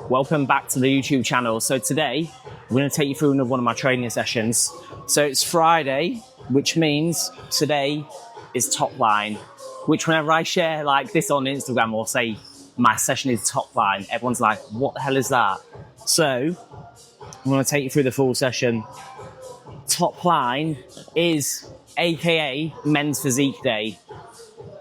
welcome back to the YouTube channel. So today, I'm going to take you through another one of my training sessions. So it's Friday, which means today is Topline, which whenever I share like this on Instagram or say my session is Topline, everyone's like, what the hell is that? So I'm going to take you through the full session. Topline is AKA Men's Physique Day,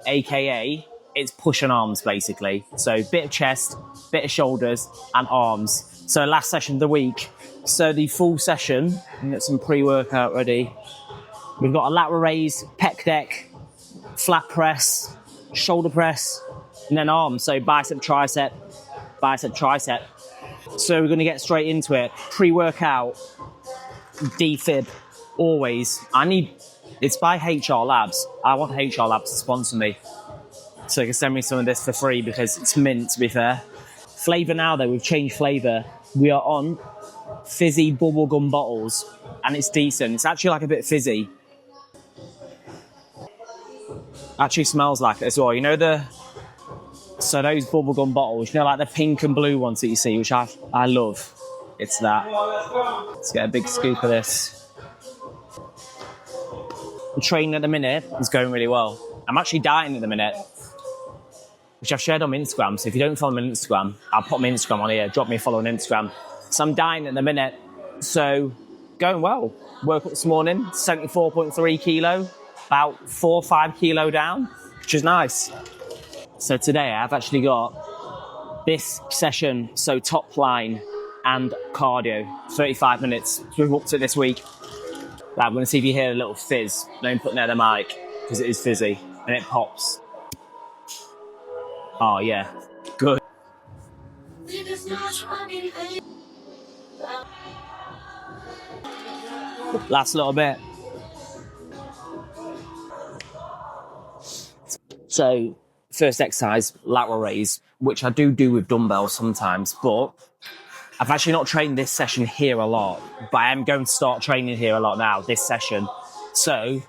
AKA it's push and arms basically. So bit of chest, bit of shoulders and arms. So last session of the week. So the full session, we've got some pre-workout ready. We've got a lateral raise, pec deck, flat press, shoulder press, and then arms. So bicep, tricep, bicep, tricep. So we're going to get straight into it. Pre-workout, defib, always. It's by HR Labs. I want HR Labs to sponsor me, so they can send me some of this for free because it's mint, to be fair. Flavour now though, we've changed flavour. We are on fizzy bubblegum bottles and it's decent. It's actually like a bit fizzy. Actually smells like it as well. You know so those bubblegum bottles, you know, like the pink and blue ones that you see, which I love. It's that. Let's get a big scoop of this. The training at the minute is going really well. I'm actually dieting at the minute, which I've shared on my Instagram. So if you don't follow me on Instagram, I'll put my Instagram on here. Drop me a follow on Instagram. So I'm dieting at the minute. So going well. Woke up this morning, 74.3 kilo, about 4 or 5 kilo down, which is nice. So today I've actually got this session, so top line and cardio, 35 minutes. So we've upped it this week. I'm going to see if you hear a little fizz. Don't put it near the mic because it is fizzy and it pops. Oh yeah, good. Last little bit. So first exercise, lateral raise, which I do with dumbbells sometimes, but I've actually not trained this session here a lot, but I am going to start training here a lot now, this session. So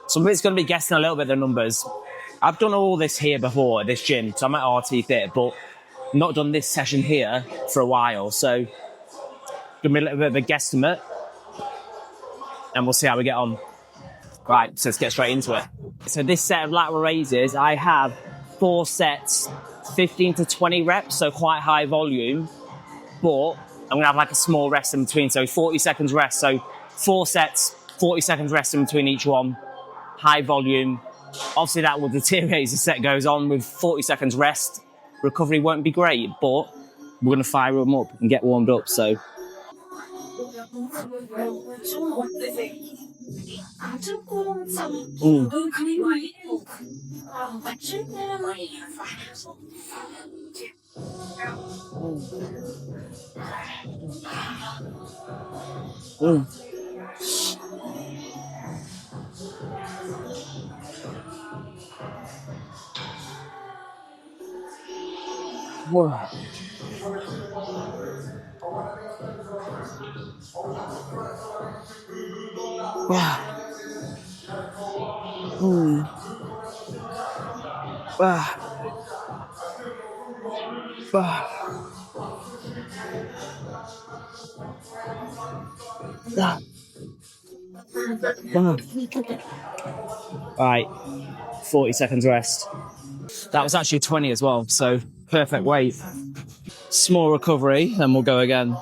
some of it's going to be guessing a little bit of the numbers. I've done all this here before at this gym, so I'm at RT Fit, but not done this session here for a while. So give me a little bit of a guesstimate and we'll see how we get on. Right, so let's get straight into it. So this set of lateral raises, I have 4 sets, 15 to 20 reps, so quite high volume, but I'm gonna have like a small rest in between, so 40 seconds rest. So 4 sets, 40 seconds rest in between each one, high volume. Obviously that will deteriorate as the set goes on with 40 seconds rest. Recovery won't be great, but we're gonna fire them up and get warmed up, so. Right, 40 seconds rest. That was actually 20 as well, so perfect weight. Small recovery, then we'll go again.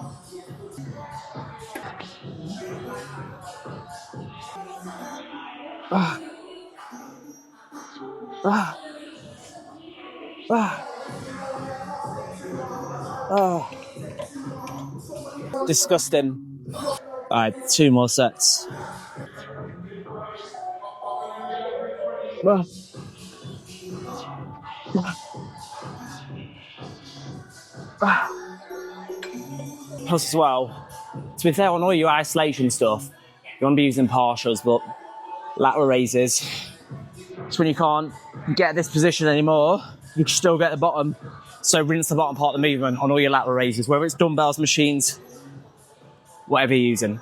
Disgusting. All right, 2 more sets. Plus as well, to be fair, on all your isolation stuff, you want to be using partials, but lateral raises, it's when you can't get this position anymore, you can still get the bottom. So rinse the bottom part of the movement on all your lateral raises, whether it's dumbbells, machines, whatever you're using.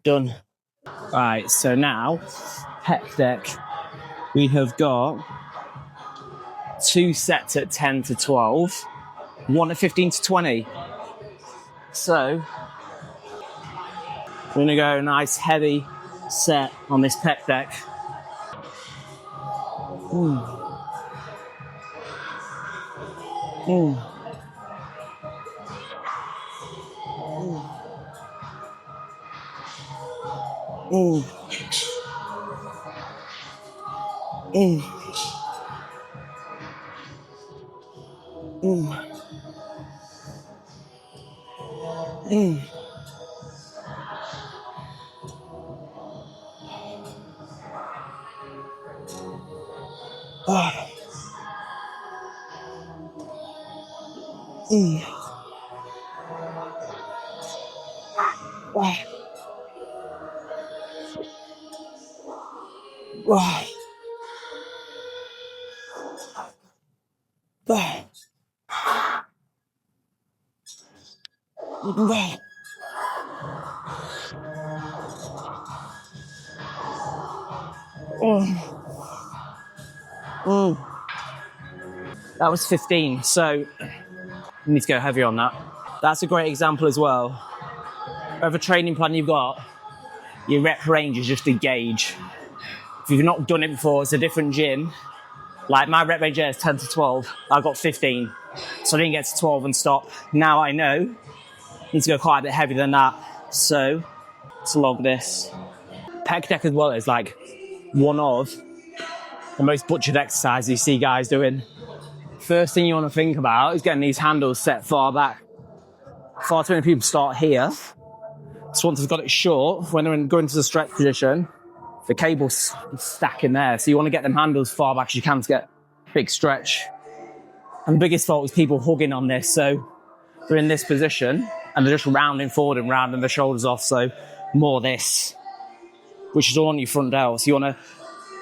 Done. Right, so now, pec deck. We have got 2 sets at 10 to 12, 1 at 15 to 20. So, we're gonna go nice heavy set on this pec deck. That was 15, so you need to go heavy on that. That's a great example as well. Whatever training plan you've got, your rep range is just a gauge. If you've not done it before, it's a different gym. Like my rep range is 10 to 12, I got 15. So I didn't get to 12 and stop. Now I know I need to go quite a bit heavier than that. So let's log this. Pec deck as well is like one of the most butchered exercises you see guys doing. First thing you want to think about is getting these handles set far back. Far too many people start here. So once they've got it short, when they're going to the stretch position, the cable's stacking there. So you want to get them handles far back as you can to get big stretch. And the biggest fault is people hugging on this. So they're in this position and they're just rounding forward and rounding their shoulders off. So more this, which is all on your front delt. So you want to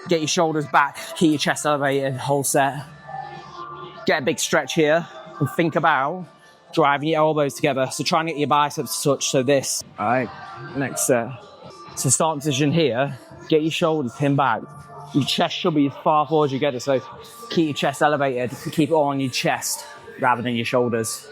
get your shoulders back, keep your chest elevated, whole set. Get a big stretch here and think about driving your elbows together. So try and get your biceps to touch. So this. All right, next set. So starting position here, get your shoulders pinned back. Your chest should be as far forward as you get it. So keep your chest elevated. Keep it all on your chest rather than your shoulders.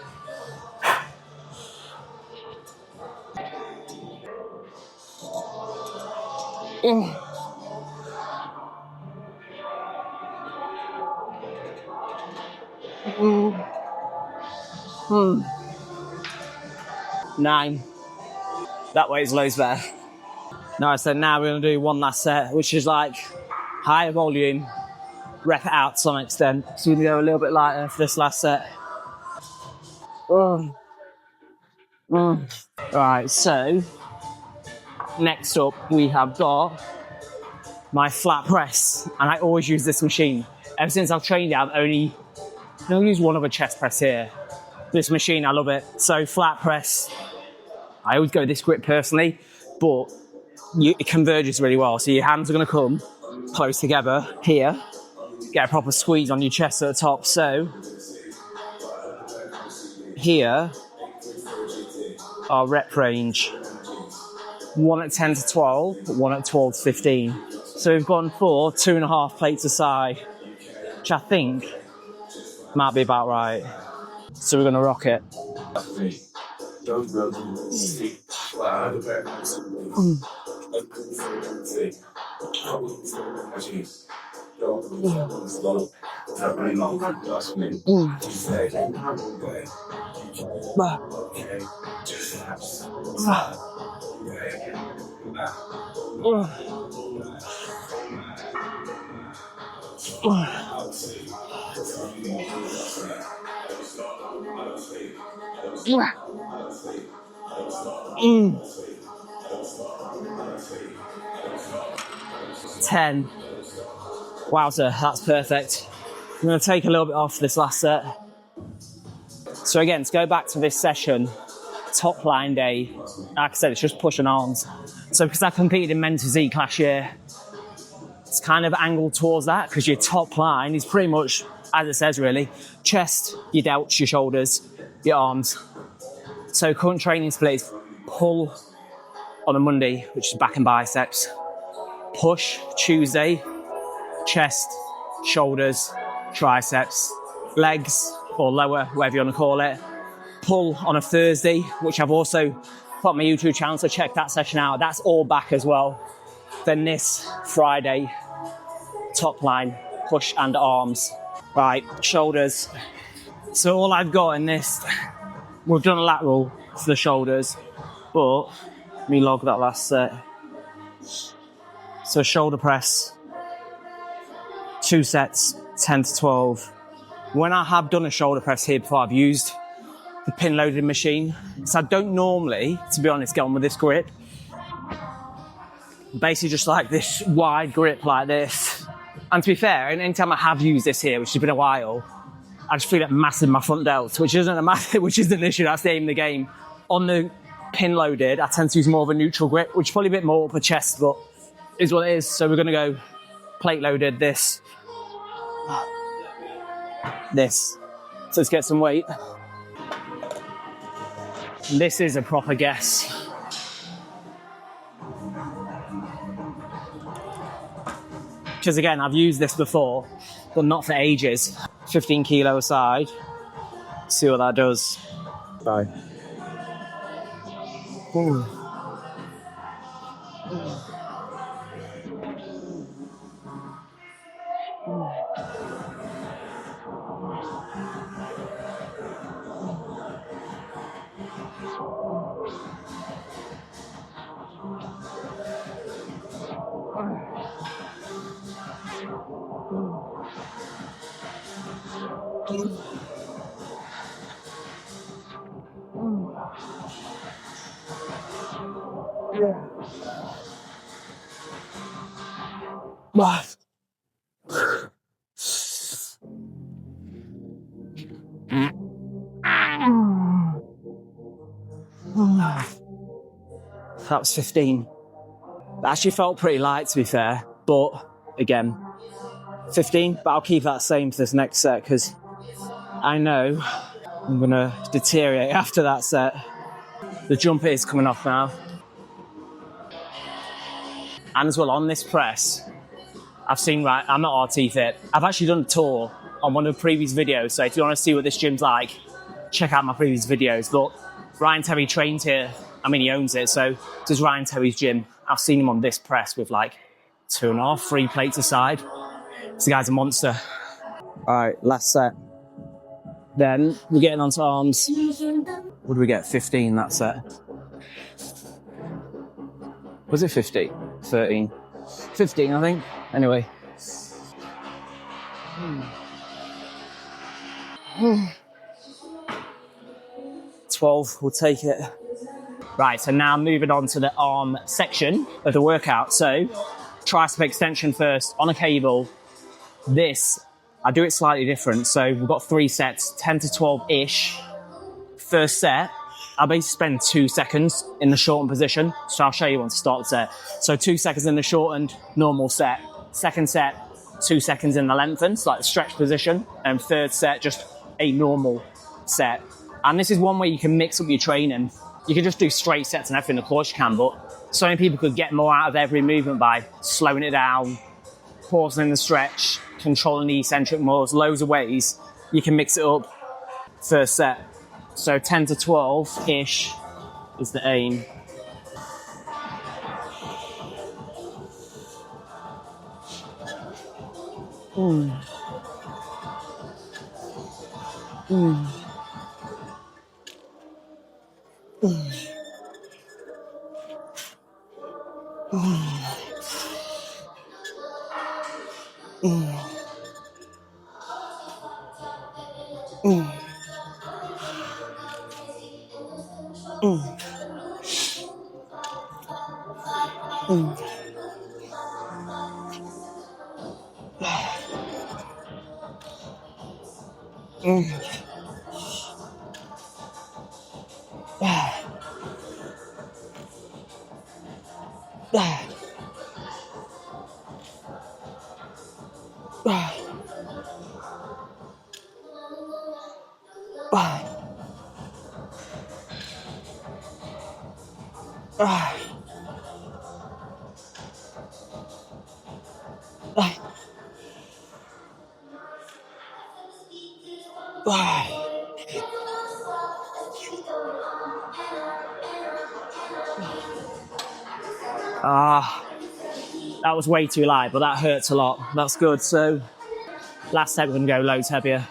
Nine. That weighs loads better. Now we're going to do one last set, which is like higher volume, rep it out to some extent. So we're going to go a little bit lighter for this last set. Alright, so next up we have got my flat press, and I always use this machine. Ever since I've trained it, I've only used one other chest press here. This machine, I love it. So flat press, I always go this grip personally, but it converges really well. So your hands are going to come close together here, get a proper squeeze on your chest at the top. So here, our rep range, 1 at 10 to 12, 1 at 12 to 15. So we've gone for 2.5 plates a side, which I think might be about right. So we're going to rock it. Ten. Wow, sir, that's perfect. I'm going to take a little bit off this last set. So again, to go back to this session, top line day, like I said, it's just pushing arms. So because I competed in men's physique last year, it's kind of angled towards that because your top line is pretty much, as it says really, chest, your delts, your shoulders. your arms. So current training split is pull on a Monday, which is back and biceps. Push Tuesday, chest, shoulders, triceps, legs, or lower, whatever you want to call it. Pull on a Thursday, which I've also put on my YouTube channel, so check that session out. That's all back as well. Then this Friday, top line, push and arms. Right, shoulders. So all I've got in this, we've done a lateral for the shoulders, but let me log that last set. So shoulder press, 2 sets, 10 to 12. When I have done a shoulder press here before, I've used the pin loaded machine. So I don't normally, to be honest, get on with this grip. Basically just like this wide grip like this. And to be fair, anytime I have used this here, which has been a while, I just feel it massive in my front delts, which isn't an issue, that's the aim of the game. On the pin loaded, I tend to use more of a neutral grip, which is probably a bit more upper chest, but is what it is. So we're gonna go plate loaded, this. So let's get some weight. This is a proper guess. Because again, I've used this before, but not for ages. 15 kilo aside. See what that does. Bye. Ooh. That was 15. That actually felt pretty light, to be fair, but again, 15, but I'll keep that same for this next set because I know I'm gonna deteriorate after that set. The jumper is coming off now. And as well, on this press, I've seen, right, I'm not RT fit. I've actually done a tour on one of the previous videos, so if you want to see what this gym's like, check out my previous videos. But Ryan Terry trains here. I mean, he owns it, so this is Ryan Terry's gym. I've seen him on this press with like 2.5, 3 plates aside. This guy's a monster. All right, last set. Then we're getting onto arms. What did we get? 15 that set. Was it 15? 13. 15, I think. Anyway. 12, we'll take it. Right, so now moving on to the arm section of the workout. So, tricep extension first on a cable. This, I do it slightly different. So we've got 3 sets, 10 to 12-ish. First set, I'll basically spend 2 seconds in the shortened position. So I'll show you when to start the set. So 2 seconds in the shortened, normal set. Second set, 2 seconds in the lengthened, so like the stretch position. And third set, just a normal set. And this is one way you can mix up your training. You can just do straight sets and everything, of course you can, but so many people could get more out of every movement by slowing it down, pausing in the stretch, controlling the eccentric more. There's loads of ways you can mix it up. First set. So 10 to 12-ish is the aim. That was way too light, but that hurts a lot. That's good. So last set, we're gonna go loads heavier.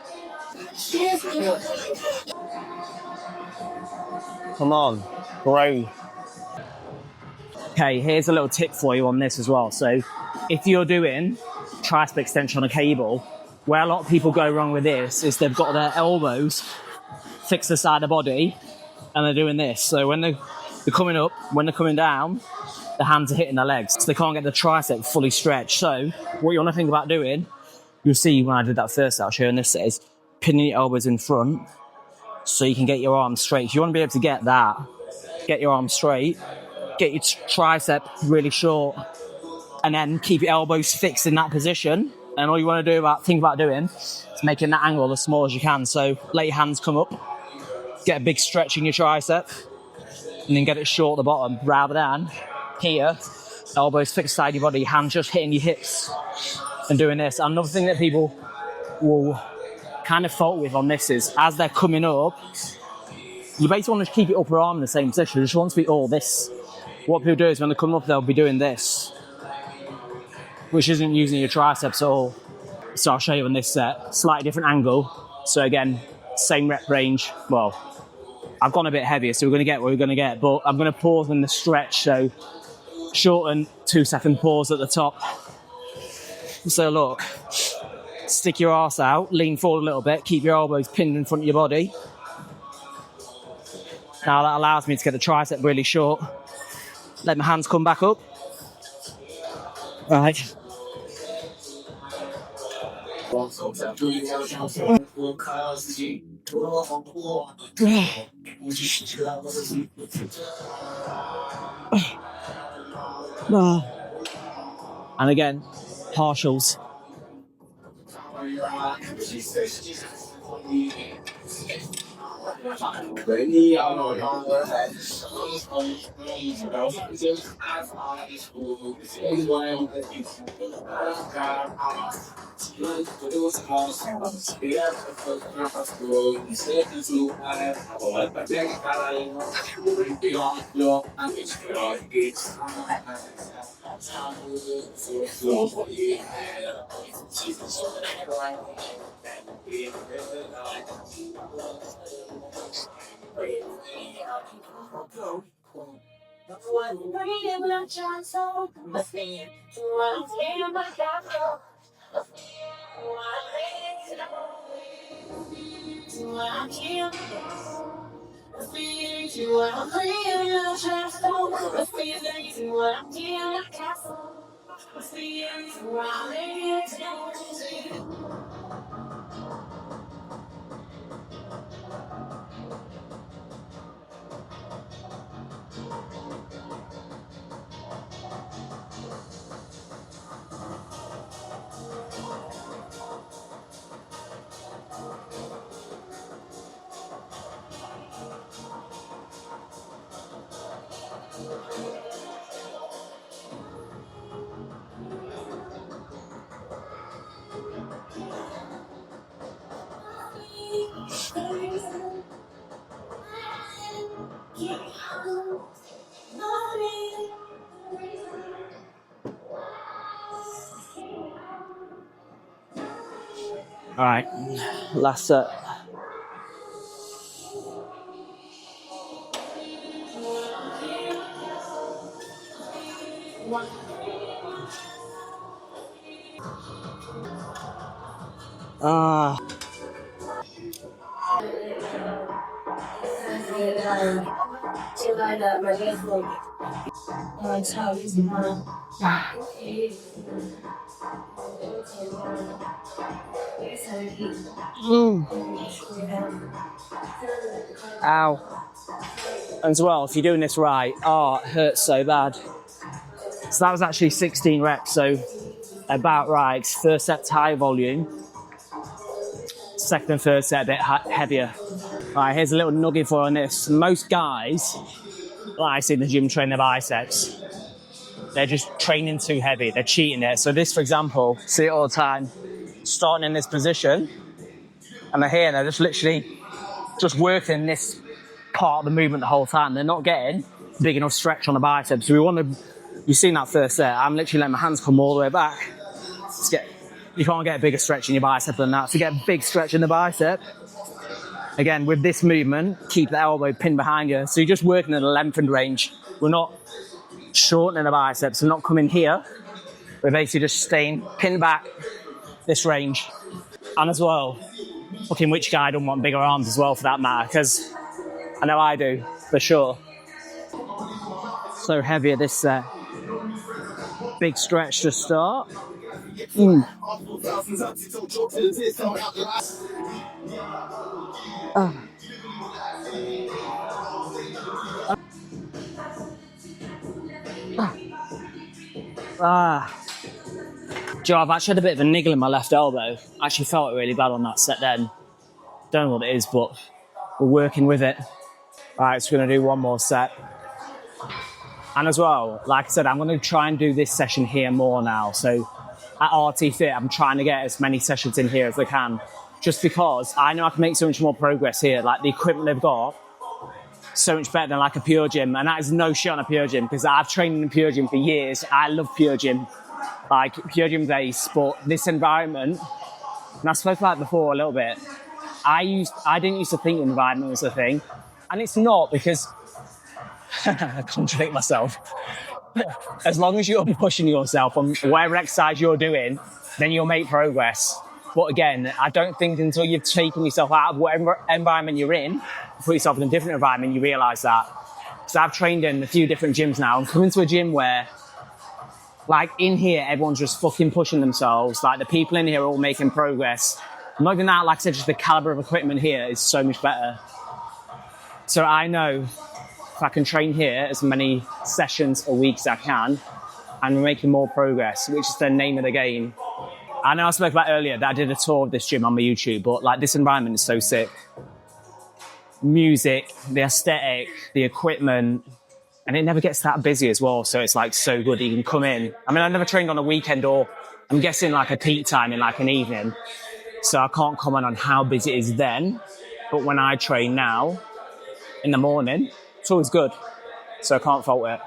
Come on, grow. Okay, here's a little tip for you on this as well. So if you're doing tricep extension on a cable, where a lot of people go wrong with this is they've got their elbows fixed to the side of the body and they're doing this. So when they're coming up, when they're coming down, the hands are hitting their legs. So they can't get the tricep fully stretched. So what you want to think about doing, you'll see when I did that first set, I'll show you in this set, is pinning your elbows in front so you can get your arms straight. If you want to be able to get that, get your arms straight, get your tricep really short, and then keep your elbows fixed in that position. And all you want to think about doing is making that angle as small as you can. So let your hands come up, get a big stretch in your tricep, and then get it short at the bottom, rather than here, elbows fixed side of your body, hands just hitting your hips and doing this. Another thing that people will kind of fault with on this is, as they're coming up, you basically want to keep your upper arm in the same position. You just want to be all this. What people do is when they come up, they'll be doing this, which isn't using your triceps at all. So I'll show you on this set, slightly different angle. So again, same rep range. Well, I've gone a bit heavier, so we're going to get what we're going to get, but I'm going to pause in the stretch. So shorten 2-second pause at the top. So look, stick your arse out, lean forward a little bit, keep your elbows pinned in front of your body. Now that allows me to get the tricep really short. Let my hands come back up. Right. And again, partials. All right, last set. Ow. And as well, if you're doing this right, it hurts so bad. So that was actually 16 reps, so about right. First set's high volume, second and third set a bit heavier. All right, here's a little nugget for you on this. Most guys like I see in the gym train their biceps. They're just training too heavy. They're cheating it. So this, for example, see it all the time, starting in this position, and they're here and they're just literally just working this part of the movement the whole time. They're not getting big enough stretch on the biceps. So we want to, you've seen that first set. I'm literally letting my hands come all the way back. You can't get a bigger stretch in your bicep than that. To get a big stretch in the bicep, again, with this movement, keep the elbow pinned behind you. So you're just working in a lengthened range. We're not shortening the biceps. We're not coming here. We're basically just staying pinned back this range. And as well, fucking which guy don't want bigger arms as well for that matter? Because I know I do, for sure. So heavy at this set. Big stretch to start. Joe, I've actually had a bit of a niggle in my left elbow. I actually felt it really bad on that set then. Don't know what it is, but we're working with it. All right, so we're going to do one more set. And as well, like I said, I'm going to try and do this session here more now. So at RT Fit, I'm trying to get as many sessions in here as I can, just because I know I can make so much more progress here. Like the equipment they've got, so much better than like a Pure Gym. And that is no shit on a Pure Gym, because I've trained in a Pure Gym for years. I love Pure Gym, like Pure Gym base, but this environment, and I spoke about it before a little bit, I didn't used to think environment was a thing. And it's not, because I contradict myself. As long as you're pushing yourself on whatever exercise you're doing, then you'll make progress. But again, I don't think until you've taken yourself out of whatever environment you're in, put yourself in a different environment, you realise that. So I've trained in a few different gyms now, and coming to a gym where, like in here, everyone's just fucking pushing themselves. Like the people in here are all making progress. Not even that, like I said, just the calibre of equipment here is so much better. So I know if I can train here as many sessions a week as I can, and we're making more progress, which is the name of the game. I know I spoke about earlier that I did a tour of this gym on my YouTube, but like this environment is so sick. Music, the aesthetic, the equipment, and it never gets that busy as well. So it's like so good that you can come in. I mean, I never trained on a weekend, or I'm guessing like a peak time in like an evening. So I can't comment on how busy it is then. But when I train now in the morning, it's always good. So I can't fault it.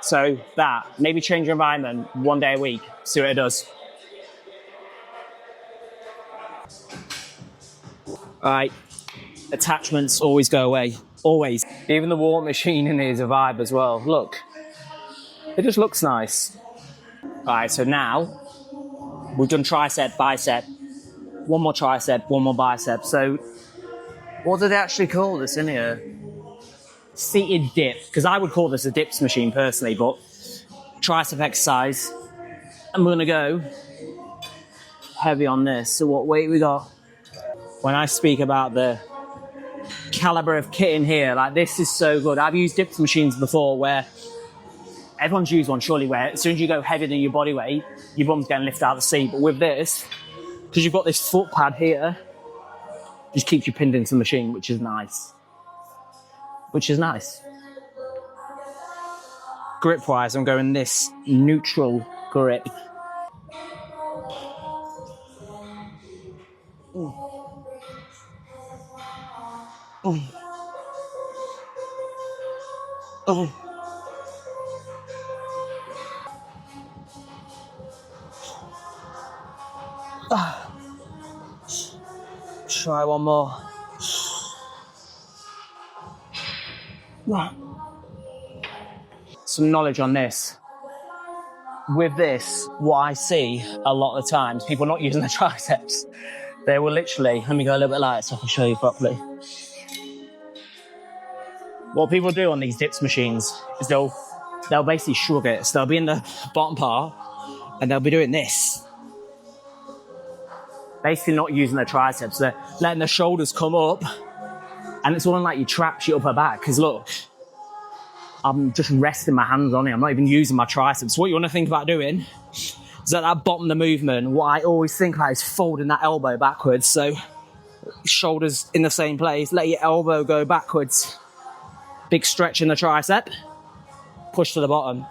So that, maybe change your environment one day a week, see what it does. All right, attachments always go away, always. Even the wall machine in here is a vibe as well. Look, it just looks nice. All right, so now we've done tricep, bicep, one more tricep, one more bicep. So what do they actually call this in here? Seated dip, because I would call this a dips machine personally, but tricep exercise. And we're gonna go heavy on this. So what weight we got? When I speak about the caliber of kit in here, like this is so good. I've used dips machines before where everyone's used one surely, where as soon as you go heavier than your body weight, your bum's going to lift out of the seat. But with this, because you've got this foot pad here, just keeps you pinned into the machine, which is nice. Grip wise, I'm going this neutral grip. Try one more. Some knowledge on this. With this, what I see a lot of the times, people not using the triceps, they will literally, let me go a little bit lighter so I can show you properly. What people do on these dips machines is they'll basically shrug it. So they'll be in the bottom part and they'll be doing this. Basically not using their triceps. They're letting their shoulders come up, and it's all like your traps, your upper back. Because look, I'm just resting my hands on it. I'm not even using my triceps. What you want to think about doing is at that bottom of the movement, what I always think about is folding that elbow backwards. So shoulders in the same place, let your elbow go backwards. Big stretch in the tricep, push to the bottom.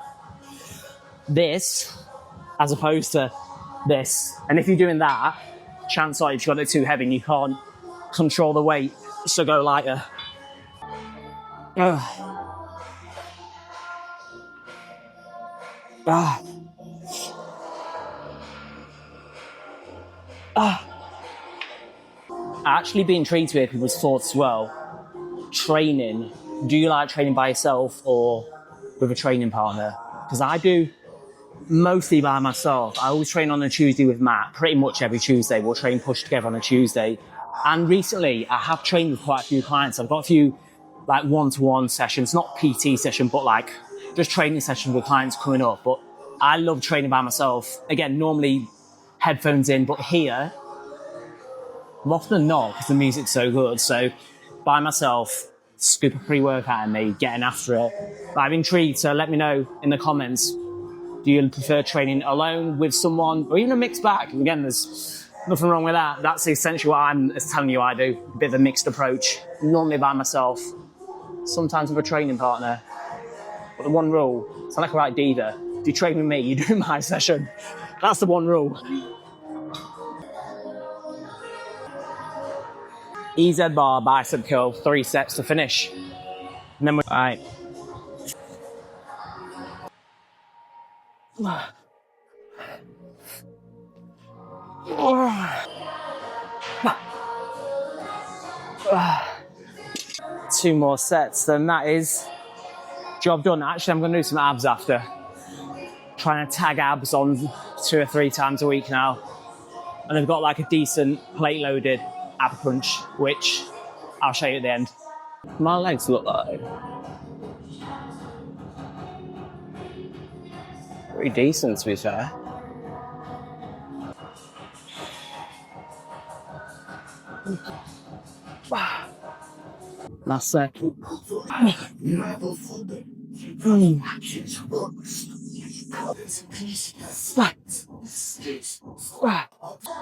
This, as opposed to this. And if you're doing that, chances are you've got it too heavy and you can't control the weight, so go lighter. Actually be intrigued to hear people's thoughts as well. Training. Do you like training by yourself or with a training partner? Because I do mostly by myself. I always train on a Tuesday with Matt. Pretty much every Tuesday. We'll train push together on a Tuesday. And recently I have trained with quite a few clients. I've got a few like one-to-one sessions, not PT session, but like just training sessions with clients coming up. But I love training by myself. Again, normally headphones in, but here, more often than not, because the music's so good. So by myself, scoop a pre-workout in me, getting after it. But I'm intrigued, so let me know in the comments. Do you prefer training alone with someone or even a mixed bag? Again, there's nothing wrong with that. That's essentially what I'm telling you I do. A bit of a mixed approach. Normally by myself, sometimes with a training partner. But the one rule, it's like a right diva. If you train with me, you do my session. That's the one rule. EZ bar, bicep curl, 3 sets to finish. And then all right. Two more sets, then that is job done. Actually, I'm going to do some abs after. Trying to tag abs on 2 or 3 times a week now. And I've got like a decent plate loaded ab crunch, which I'll show you at the end. My legs look like pretty decent, to be fair. Last set.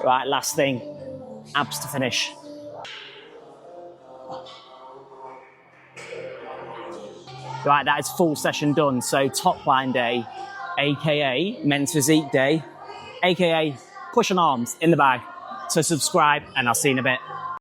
Right, last thing. Abs to finish. Right, that is full session done. So Topline day, aka men's physique day, aka push on arms in the bag. So subscribe and I'll see you in a bit.